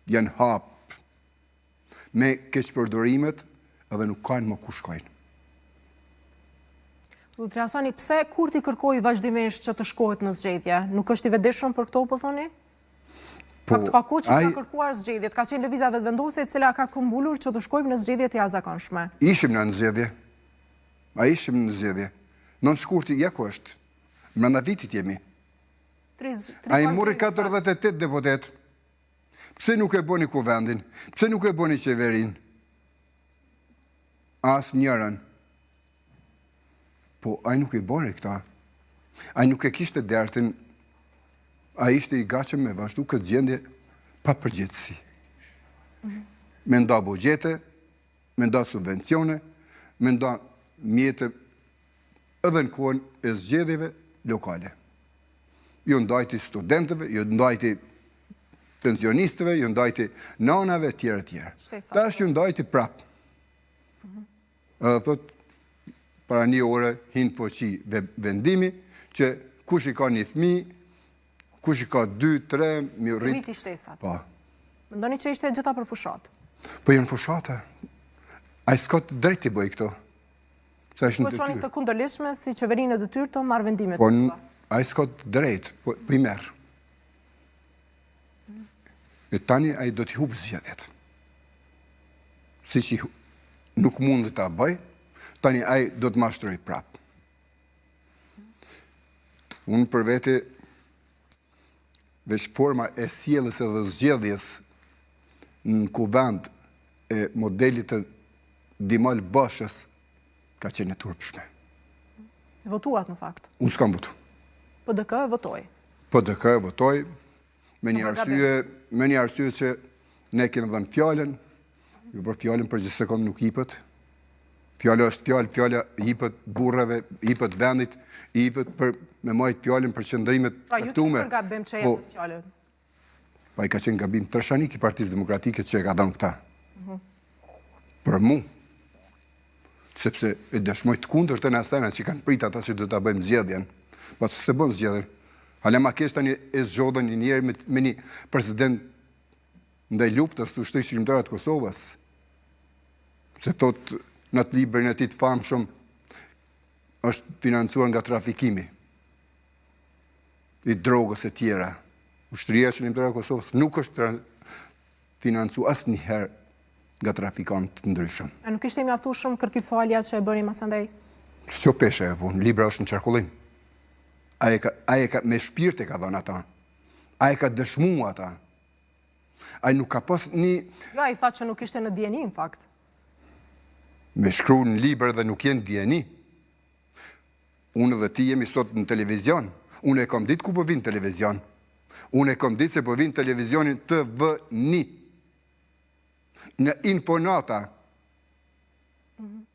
janë hapë me keqpërdorimet edhe nuk kanë më ku shkojnë. Zotri Hasani, pse Kurti kërkoi vazhdimisht që të shkohet në zgjedhje? Nuk është i vetëdijshëm për këto, po thoni? Ka kohë që ka kërkuar zgjedhjet, ka qenë lëvizja vetëvendose e cila ka këmbulur që të shkojmë në zgjedhje të jashtëzakonshme. Ishim në zgjedhje. Ishim në zgjedhje. Nën shkurti, ja ku është. Brenda vitit jemi. Ai mori 48 deputet. Pse nuk e bëni kuvendin? Pse nuk e bëni qeverin? Asnjërin. Po ai nuk i bëri këta. Ai nuk e kishte dertin. Ai ishte i gatshëm me vazhdu këtë gjendje pa përgjegjësi. Me nda buxhete, me nda subvencione, me nda mjete edhe në kohën e zgjedhjeve lokale. Jo ndajti studentëve, jo ndajti pensionistëve, jo ndajti nanave, tjera. Tash jo ndajti prapë. Edhe thot, para një ore hinë fuqi vendimi, që kush i ka një fëmijë, kush i ka 2, 3, mi rrit. Rriti shtesat. Po. Mendoni që ishte gjitha për fushat? Po janë fushata. Ai s'ka të drejtë të bëj këto. Po qoni të kundërlidhshme si qeverinë e detyrë të marrë vendimet. Po ai s'ka të drejtë, po i merr. E tani ai do t'i hubë zgjedhjet. Siç nuk mund ta bëj, tani ai do të mashtroj prapë. Unë për vete veç forma e sjelljes edhe zgjedhjes në kuvend e modelit të Dimall Bashës ka qenë e turpshme. Votuat në fakt? Unë s'kam votu. PDK votoi? PDK votoi me një arsye që ne kemi dhënë fjalën, jo për fjalën për gjithë sekond nuk hipet. Fjala është fjalë, fjala hipet burrave, hipet vendit, hipet për me majt fjalën për qëndrimet caktuara. Pra ju gabim që jepet fjalën. Pa i ka qenë gabim tërshanik i Partisë Demokratike që e ka dhënë këta. Për mu, sepse e dëshmoj të kundërt në asena që kanë prit ata që do ta bëjmë zgjedhjen, po se bën zgjedhjen. Hala ma kesh tani e zgjodhen një njerë me një president ndaj luftës të Ushtrisë Shqiptare të Kosovës. Se thot në atë librin e tij të famshëm është financuar nga trafikimi i drogës e tjera. Ushtria Shqiptare e Kosovës nuk është financuar asnjëherë nga trafikantë të ndryshëm. A nuk ishte mjaftueshëm kërkifalja që e bëni mas andaj? S'o pesha e punë, libra është në qarkullim. Ai ka me shpirt e ka dhënë ata. Ai ka dëshmuar ata. Ai nuk ka pas një... Jo, ai tha që nuk ishte në dieni, në fakt. Me shkru në libër dhe nuk jenë dieni. Unë dhe ti jemi sot në televizion. Unë e kam ditë ku po vinë televizion. Unë e kam ditë se po vinë televizionin TV1. Në Infonata